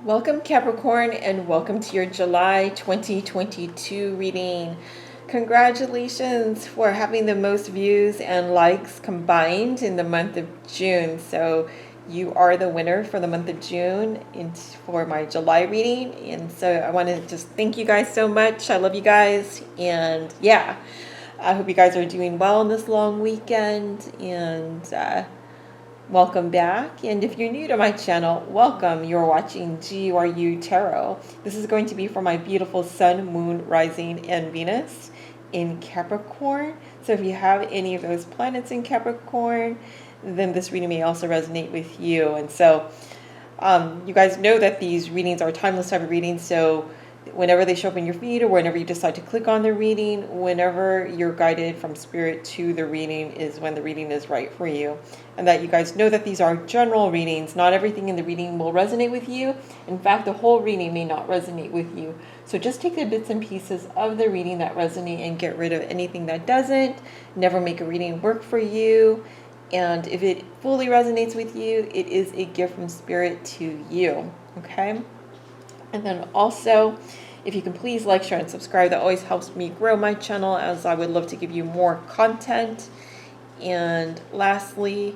Welcome Capricorn, and welcome to your July 2022 reading. Congratulations for having the most views and likes combined in the month of June. So you are the winner for the month of June for my July reading. And so I want to just thank you guys so much. I love you guys. And yeah, I hope you guys are doing well in this long weekend. And welcome back, and if you're new to my channel, welcome. You're watching GeeuRu Tarot. This is going to be for my beautiful Sun, Moon, Rising, and Venus in Capricorn. So if you have any of those planets in Capricorn, then this reading may also resonate with you. And so you guys know that these readings are timeless type of readings, so whenever they show up in your feed or whenever you decide to click on the reading, whenever you're guided from spirit to the reading is when the reading is right for you. And that you guys know that these are general readings. Not everything in the reading will resonate with you. In fact, the whole reading may not resonate with you. So just take the bits and pieces of the reading that resonate and get rid of anything that doesn't. Never make a reading work for you. And if it fully resonates with you, it is a gift from spirit to you. Okay? And then also, if you can please like, share, and subscribe, that always helps me grow my channel, as I would love to give you more content. And lastly,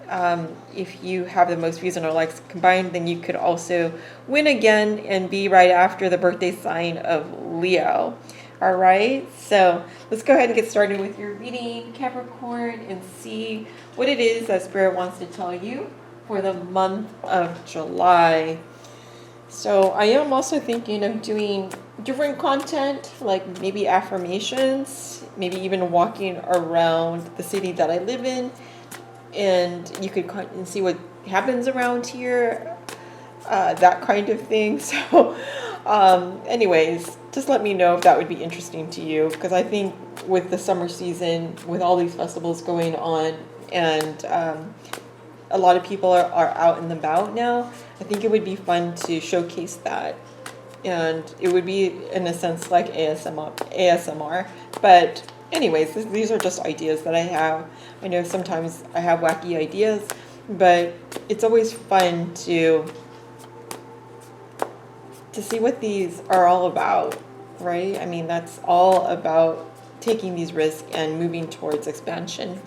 if you have the most views and or likes combined, then you could also win again and be right after the birthday sign of Leo. All right, so let's go ahead and get started with your reading, Capricorn, and see what it is that Spirit wants to tell you for the month of July. So I am also thinking of doing different content, like maybe affirmations, maybe even walking around the city that I live in, and you could see what happens around here, that kind of thing. So anyways, just let me know if that would be interesting to you, because I think with the summer season, with all these festivals going on, and a lot of people are out and about now, I think it would be fun to showcase that. And it would be, in a sense, like ASMR. But anyways, these are just ideas that I have. I know sometimes I have wacky ideas, but it's always fun to see what these are all about, right? I mean, that's all about taking these risks and moving towards expansion.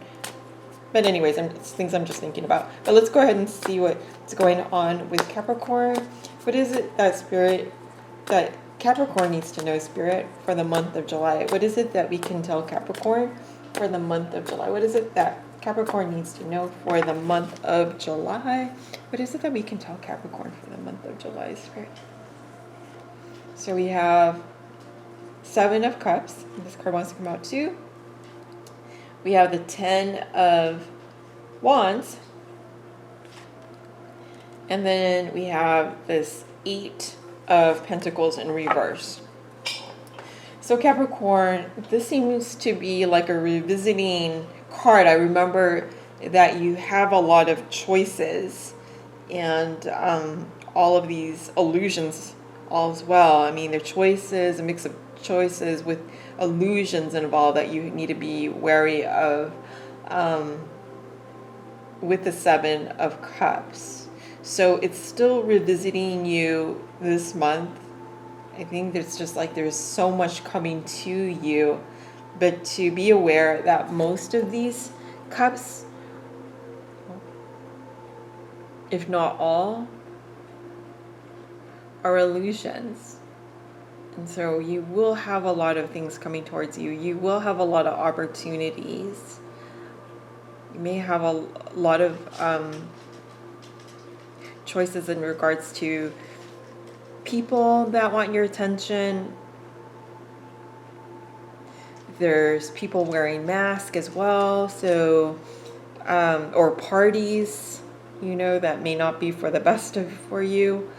But anyways, it's things I'm just thinking about. But let's go ahead and see what's going on with Capricorn. What is it that Capricorn needs to know, Spirit, for the month of July? What is it that we can tell Capricorn for the month of July? What is it that Capricorn needs to know for the month of July? What is it that we can tell Capricorn for the month of July, Spirit? So we have 7 of Cups. This card wants to come out too. We have the 10 of Wands. And then we have this 8 of Pentacles in reverse. So Capricorn, this seems to be like a revisiting card. I remember that you have a lot of choices and all of these illusions as well. I mean, they're choices, a mix of choices with illusions involved that you need to be wary of with the 7 of Cups. So it's still revisiting you this month. I think there's just like there's so much coming to you, but to be aware that most of these cups, if not all, are illusions. And so you will have a lot of things coming towards you. You will have a lot of opportunities. You may have a lot of choices in regards to people that want your attention. There's people wearing masks as well. So, or parties, you know, that may not be for the best for you.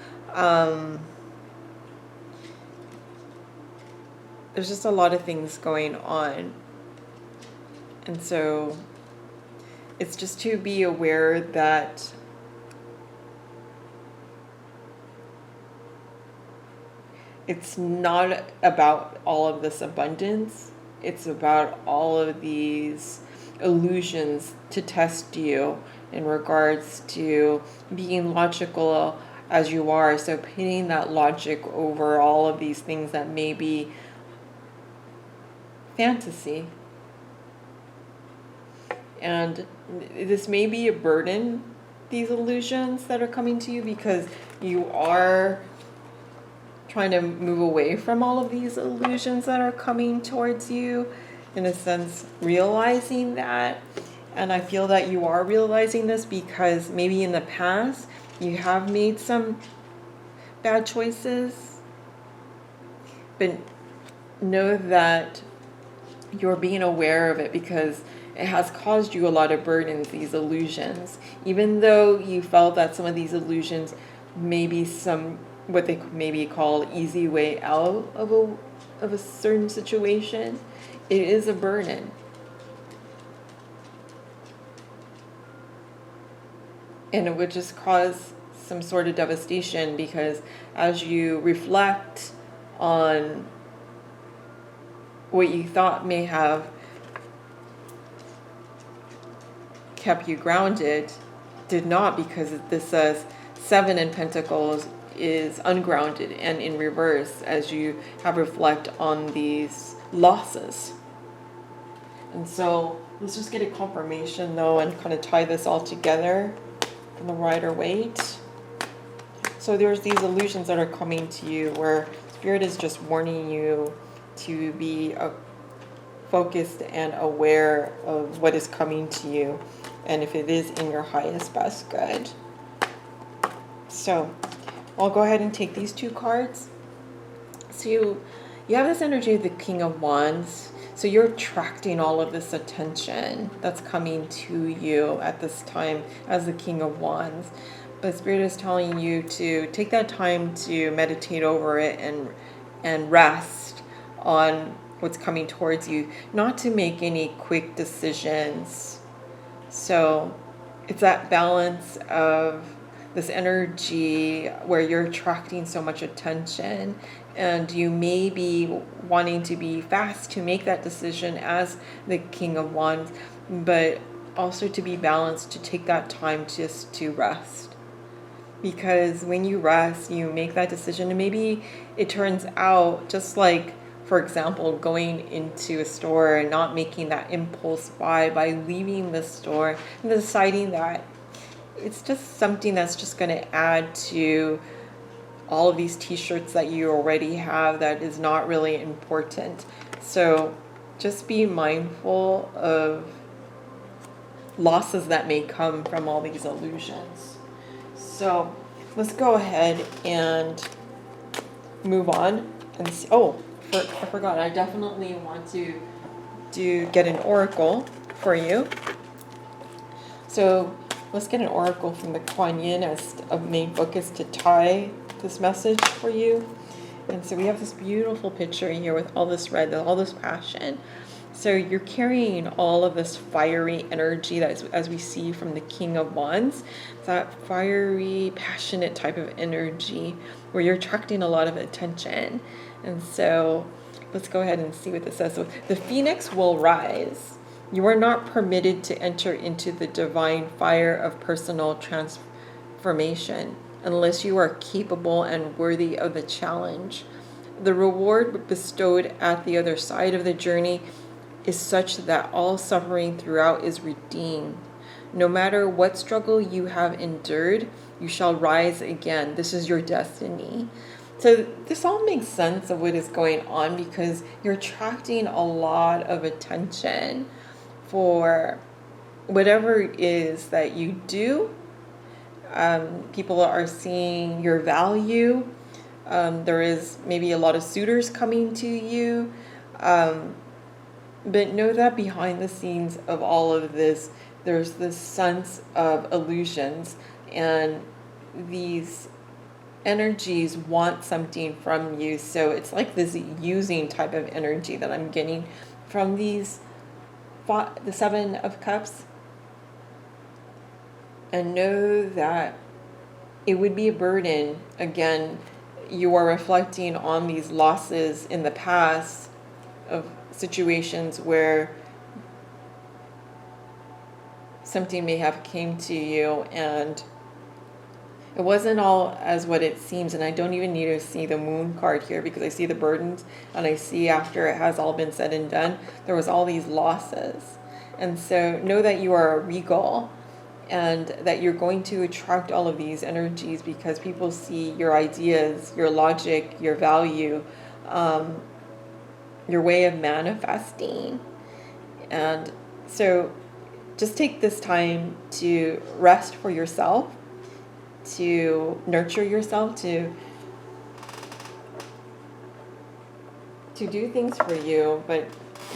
There's just a lot of things going on. And so it's just to be aware that it's not about all of this abundance. It's about all of these illusions to test you in regards to being logical as you are. So pitting that logic over all of these things that may be fantasy. And this may be a burden, these illusions that are coming to you, because you are trying to move away from all of these illusions that are coming towards you, in a sense, realizing that. And I feel that you are realizing this because maybe in the past you have made some bad choices, but know that you're being aware of it because it has caused you a lot of burdens, these illusions. Even though you felt that some of these illusions may be some, what they maybe call easy way out of a certain situation, it is a burden. And it would just cause some sort of devastation, because as you reflect on what you thought may have kept you grounded, did not, because this says 7 in Pentacles is ungrounded and in reverse as you have reflect on these losses. And so let's just get a confirmation though and kind of tie this all together from the Rider Waite. So there's these illusions that are coming to you where Spirit is just warning you to be focused and aware of what is coming to you, and if it is in your highest best good. So I'll go ahead and take these 2 cards. So you have this energy of the King of Wands. So you're attracting all of this attention that's coming to you at this time as the King of Wands. But Spirit is telling you to take that time to meditate over it and rest on what's coming towards you, not to make any quick decisions. So it's that balance of this energy where you're attracting so much attention, and you may be wanting to be fast to make that decision as the King of Wands, but also to be balanced, to take that time just to rest. Because when you rest, you make that decision, and maybe it turns out just like, for example, going into a store and not making that impulse buy by leaving the store and deciding that it's just something that's just going to add to all of these t-shirts that you already have that is not really important. So just be mindful of losses that may come from all these illusions. So let's go ahead and move on and see. I forgot, I definitely want to get an oracle for you. So let's get an oracle from the Kuan as a main focus to tie this message for you. And so we have this beautiful picture here with all this red, all this passion. So you're carrying all of this fiery energy that is, as we see from the King of Wands, that fiery, passionate type of energy where you're attracting a lot of attention. And so let's go ahead and see what this says. So the phoenix will rise. You are not permitted to enter into the divine fire of personal transformation unless you are capable and worthy of the challenge. The reward bestowed at the other side of the journey is such that all suffering throughout is redeemed. No matter what struggle you have endured, you shall rise again. This is your destiny. So this all makes sense of what is going on, because you're attracting a lot of attention for whatever it is that you do. People are seeing your value. There is maybe a lot of suitors coming to you. But know that behind the scenes of all of this, there's this sense of illusions, and these energies want something from you. So it's like this using type of energy that I'm getting from these, the 7 of Cups. And know that it would be a burden. Again, you are reflecting on these losses in the past of situations where something may have came to you and It wasn't all as what it seems, and I don't even need to see the moon card here because I see the burdens, and I see after it has all been said and done, there was all these losses. And so know that you are a regal, and that you're going to attract all of these energies because people see your ideas, your logic, your value, your way of manifesting. And so just take this time to rest for yourself, to nurture yourself, to do things for you, but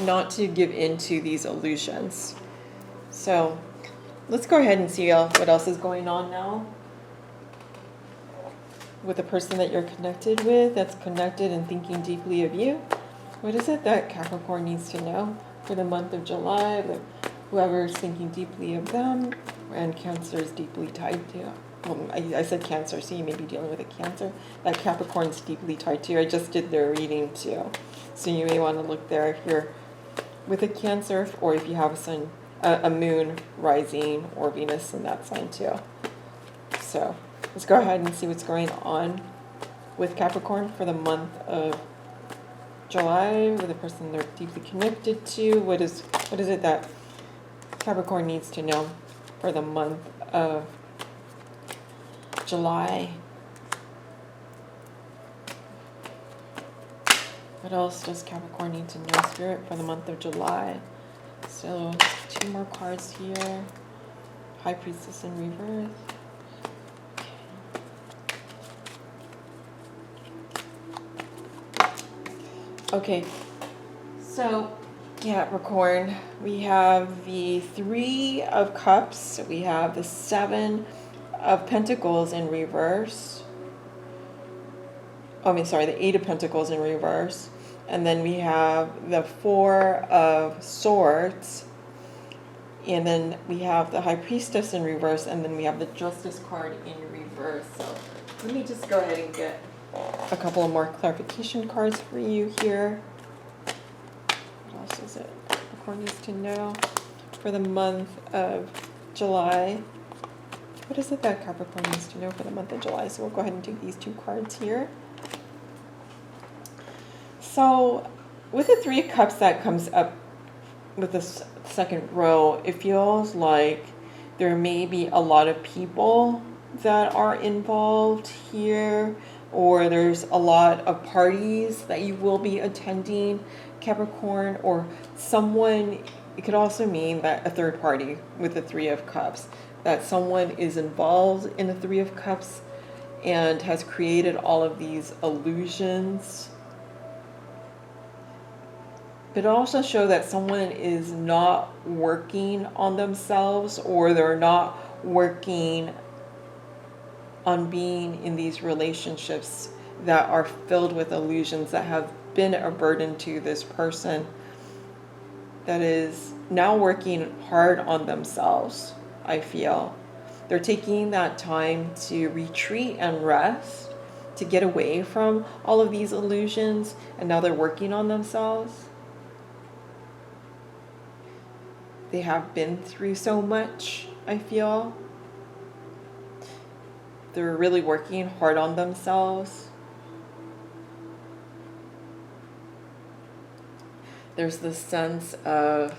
not to give in to these illusions. So let's go ahead and see what else is going on now with the person that you're connected with, that's connected and thinking deeply of you. What is it that Capricorn needs to know for the month of July? Whoever's thinking deeply of them, and Cancer is deeply tied to. Well, I said Cancer, so you may be dealing with a Cancer. That Capricorn's deeply tied to. I just did their reading too, so you may want to look there if you're with a Cancer, or if you have a sun, a moon rising, or Venus in that sign too. So let's go ahead and see what's going on with Capricorn for the month of July, with the person they're deeply connected to. What is it that Capricorn needs to know for the month of July? What else does Capricorn need to know, Spirit, for the month of July? So 2 more cards here. High Priestess in Rebirth. Okay, so Capricorn, we have the 3 of Cups, we have the 7 of Pentacles in reverse. The 8 of Pentacles in reverse. And then we have the 4 of Swords. And then we have the High Priestess in reverse. And then we have the Justice card in reverse. So let me just go ahead and get a couple of more clarification cards for you here. What else is it Capricorn needs to know for the month of July? What is it that Capricorn needs to know for the month of July? So we'll go ahead and do these 2 cards here. So with the 3 of Cups that comes up with this second row, it feels like there may be a lot of people that are involved here, or there's a lot of parties that you will be attending, Capricorn, or someone. It could also mean that a third party with the 3 of Cups, that someone is involved in the 3 of Cups and has created all of these illusions. But also show that someone is not working on themselves, or they're not working on being in these relationships that are filled with illusions, that have been a burden to this person that is now working hard on themselves. I feel they're taking that time to retreat and rest, to get away from all of these illusions, and now they're working on themselves. They have been through so much, I feel. They're really working hard on themselves. There's this sense of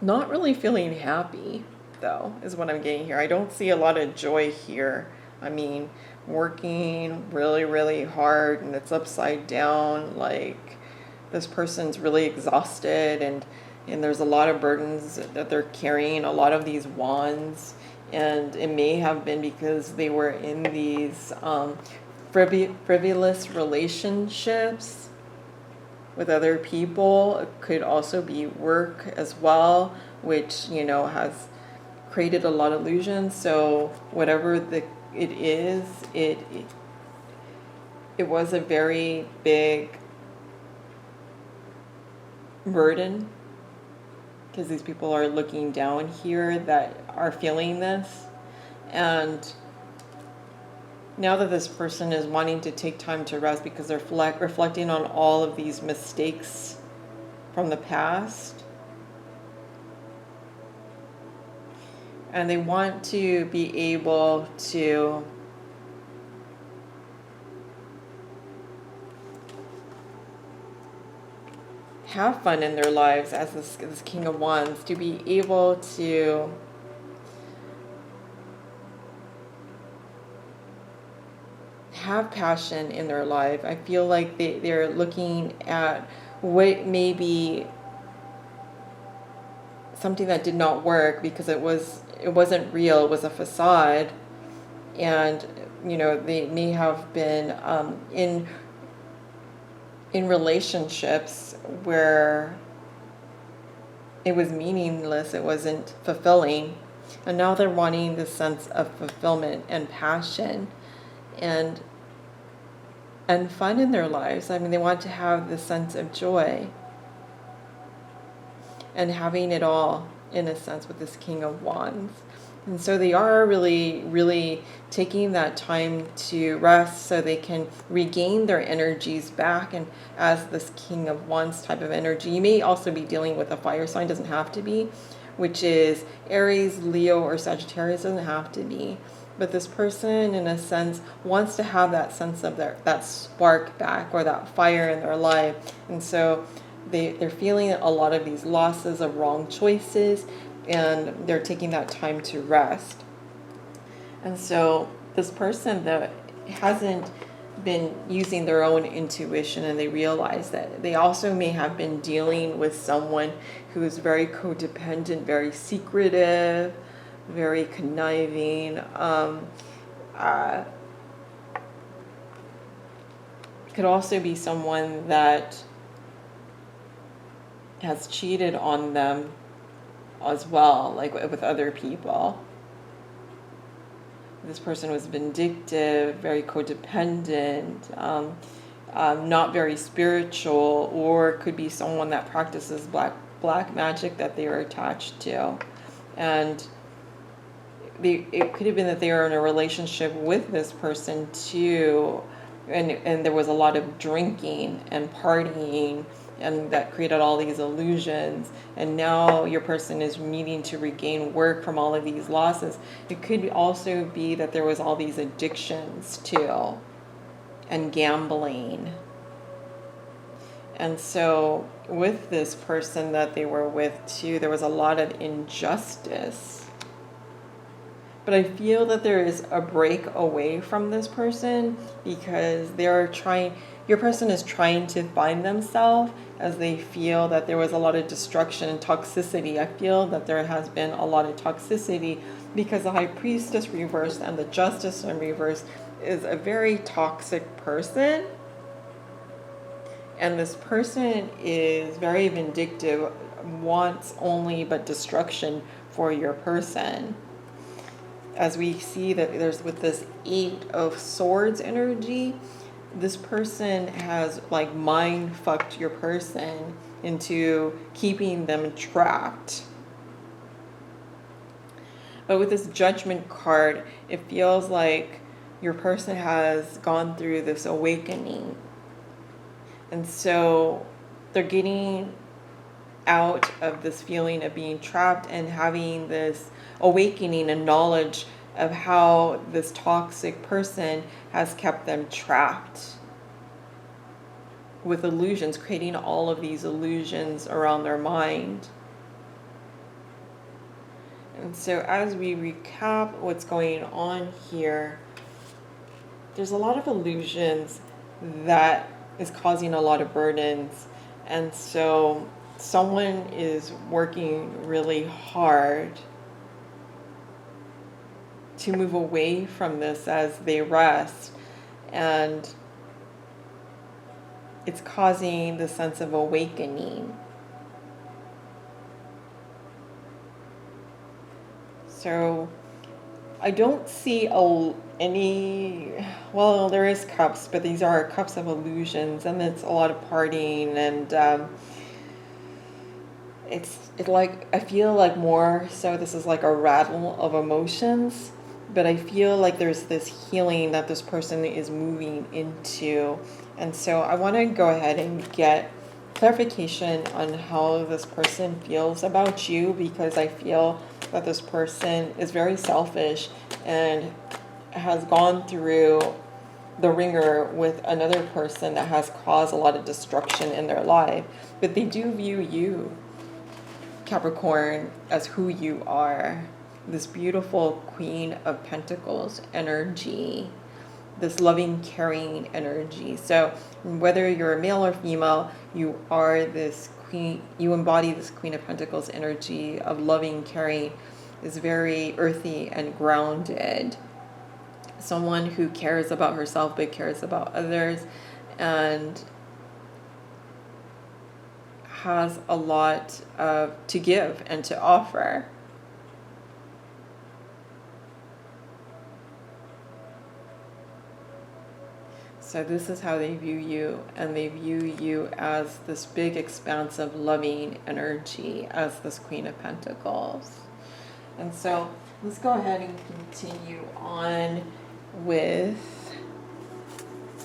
not really feeling happy, though, is what I'm getting here. I don't see a lot of joy here. I mean, working really, really hard, and it's upside down, like this person's really exhausted, and there's a lot of burdens that they're carrying, a lot of these wands, and it may have been because they were in these frivolous relationships with other people. It could also be work as well, which, has created a lot of illusions. So whatever it is, it was a very big burden, because these people are looking down here that are feeling this. And now that this person is wanting to take time to rest because they're reflecting on all of these mistakes from the past, And they want to be able to have fun in their lives as this King of Wands, to be able to have passion in their life. I feel like they're looking at what may be something that did not work because it wasn't real, it was a facade. And they may have been in relationships where it was meaningless, it wasn't fulfilling, and now they're wanting this sense of fulfillment and passion and fun in their lives. I mean, they want to have this sense of joy and having it all, in a sense, with this King of Wands. And so they are really, really taking that time to rest so they can regain their energies back. And as this King of Wands type of energy, you may also be dealing with a fire sign, doesn't have to be, which is Aries, Leo, or Sagittarius, doesn't have to be. But this person, in a sense, wants to have that sense of that spark back, or that fire in their life. And so they're feeling a lot of these losses of wrong choices, and they're taking that time to rest. And so this person that hasn't been using their own intuition, and they realize that they also may have been dealing with someone who is very codependent, very secretive, very conniving, could also be someone that has cheated on them as well, like with other people. This person was vindictive, very codependent, not very spiritual, or could be someone that practices black magic that they are attached to. And it could have been that they are in a relationship with this person too, and there was a lot of drinking and partying, and that created all these illusions. And now your person is needing to regain work from all of these losses. It could also be that there was all these addictions too, and gambling. And so with this person that they were with too, there was a lot of injustice. But I feel that there is a break away from this person, because your person is trying to find themselves, as they feel that there was a lot of destruction and toxicity. I feel that there has been a lot of toxicity because the High Priestess reversed and the Justice in reverse is a very toxic person. And this person is very vindictive, wants only but destruction for your person. As we see that there's with this 8 of Swords energy, this person has like mind fucked your person into keeping them trapped. But with this Judgment card, it feels like your person has gone through this awakening. And so they're getting out of this feeling of being trapped and having this awakening and knowledge of how this toxic person has kept them trapped with illusions, creating all of these illusions around their mind. And so as we recap what's going on here, there's a lot of illusions that is causing a lot of burdens. And so someone is working really hard to move away from this as they rest, and it's causing the sense of awakening. So I don't see any, well, there is cups, but these are cups of illusions, and it's a lot of partying, and it's like, I feel like more so this is like a rattle of emotions, but I feel like there's this healing that this person is moving into. And so I want to go ahead and get clarification on how this person feels about you, because I feel that this person is very selfish and has gone through the ringer with another person that has caused a lot of destruction in their life. But they do view you, Capricorn, as who you are. This beautiful Queen of Pentacles energy, this loving, caring energy. So whether you're a male or female, you are this queen, you embody this Queen of Pentacles energy of loving, caring, is very earthy and grounded. Someone who cares about herself but cares about others, and has a lot to give and to offer. So this is how they view you, and they view you as this big, expansive, loving energy, as this Queen of Pentacles. And so let's go ahead and continue on with,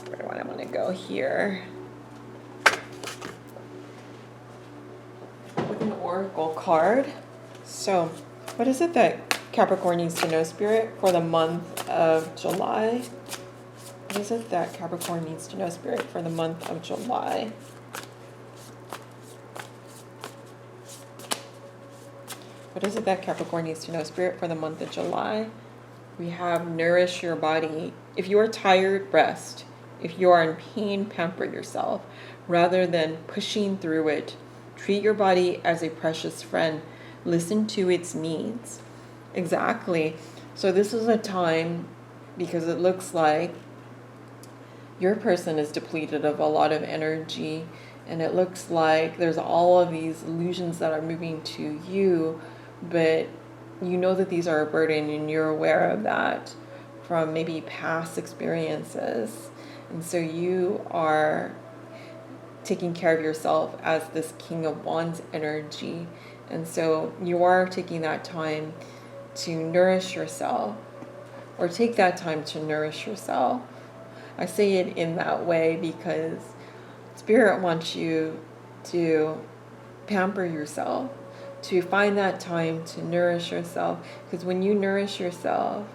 where do I want to go here? With an oracle card. So what is it that Capricorn needs to know, Spirit, for the month of July? What is it that Capricorn needs to know, Spirit, for the month of July? What is it that Capricorn needs to know, Spirit, for the month of July? We have nourish your body. If you are tired, rest. If you are in pain, pamper yourself. Rather than pushing through it, treat your body as a precious friend. Listen to its needs. Exactly. So this is a time, because it looks like your person is depleted of a lot of energy, and it looks like there's all of these illusions that are moving to you, but you know that these are a burden, and you're aware of that from maybe past experiences. And so you are taking care of yourself as this King of Wands energy. And so you are taking that time to nourish yourself, or take that time to nourish yourself. I say it in that way because Spirit wants you to pamper yourself, to find that time to nourish yourself. Because when you nourish yourself,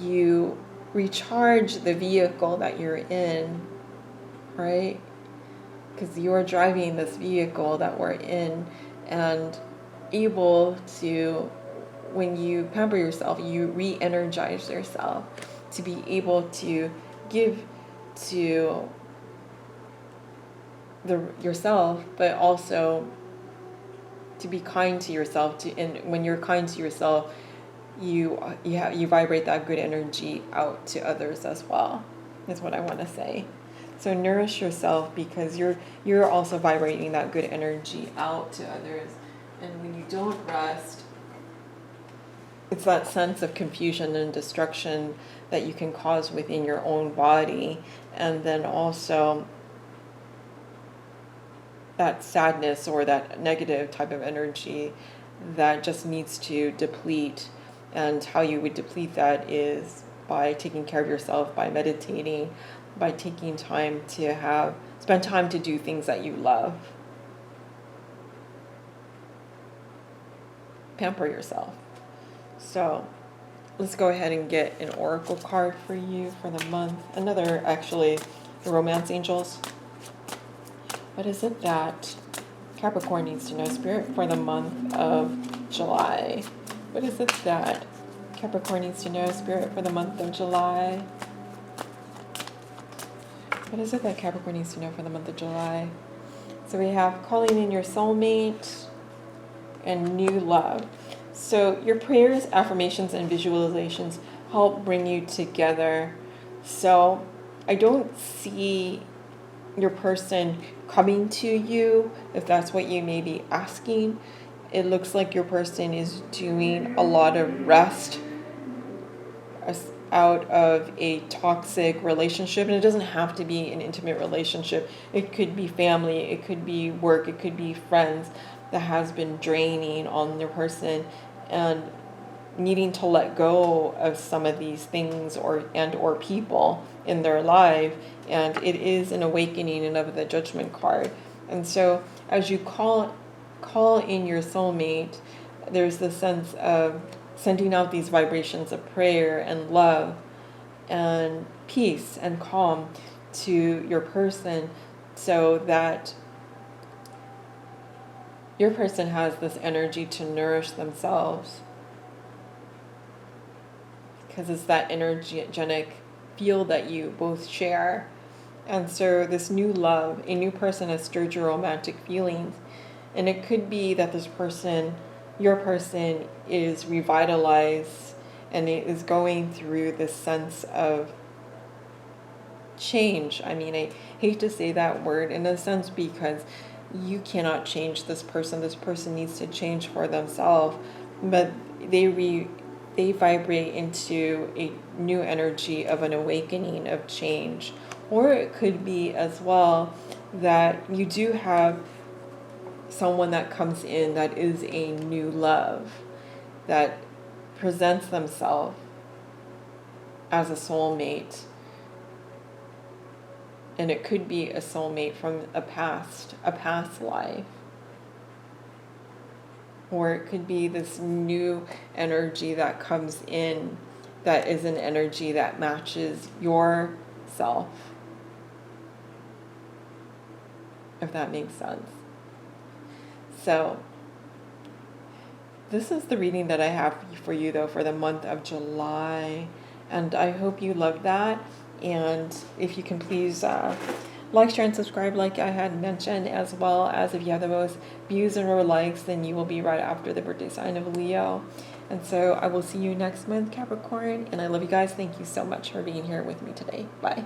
you recharge the vehicle that you're in, right? Because you're driving this vehicle that we're in, and able to, when you pamper yourself, you re-energize yourself to be able to give to yourself, but also to be kind to yourself. And when you're kind to yourself, you vibrate that good energy out to others as well. Is what I want to say. So nourish yourself, because you're also vibrating that good energy out to others. And when you don't rest, it's that sense of confusion and destruction that you can cause within your own body. And then also that sadness or that negative type of energy that just needs to deplete. And how you would deplete that is by taking care of yourself, by meditating, by taking time to spend time to do things that you love. Pamper yourself. So let's go ahead and get an oracle card for you for the month. Another, actually, the romance angels. What is it that Capricorn needs to know, Spirit, for the month of July? What is it that Capricorn needs to know, Spirit, for the month of July? What is it that Capricorn needs to know for the month of July? So we have calling in your soulmate and new love. So your prayers, affirmations, and visualizations help bring you together. So I don't see your person coming to you, if that's what you may be asking. It looks like your person is doing a lot of rest out of a toxic relationship. And it doesn't have to be an intimate relationship. It could be family, it could be work, it could be friends that has been draining on your person, and needing to let go of some of these things or people in their life. And it is an awakening and of the Judgment card. And so as you call in your soulmate, there's this sense of sending out these vibrations of prayer and love and peace and calm to your person, so that your person has this energy to nourish themselves, because it's that energetic field that you both share. And so this new love, a new person has stirred your romantic feelings, and it could be that this person, your person, is revitalized and it is going through this sense of change. I mean, I hate to say that word in a sense, because you cannot change this person. This person needs to change for themselves, but they vibrate into a new energy of an awakening, of change. Or it could be as well that you do have someone that comes in that is a new love, that presents themselves as a soulmate. And it could be a soulmate from a past life. Or it could be this new energy that comes in, that is an energy that matches yourself, if that makes sense. So this is the reading that I have for you, though, for the month of July. And I hope you loved that. And if you can please like, share, and subscribe, like I had mentioned, as well as if you have the most views and/or likes, then you will be right after the birthday sign of Leo. And so I will see you next month, Capricorn. And I love you guys. Thank you so much for being here with me today. Bye.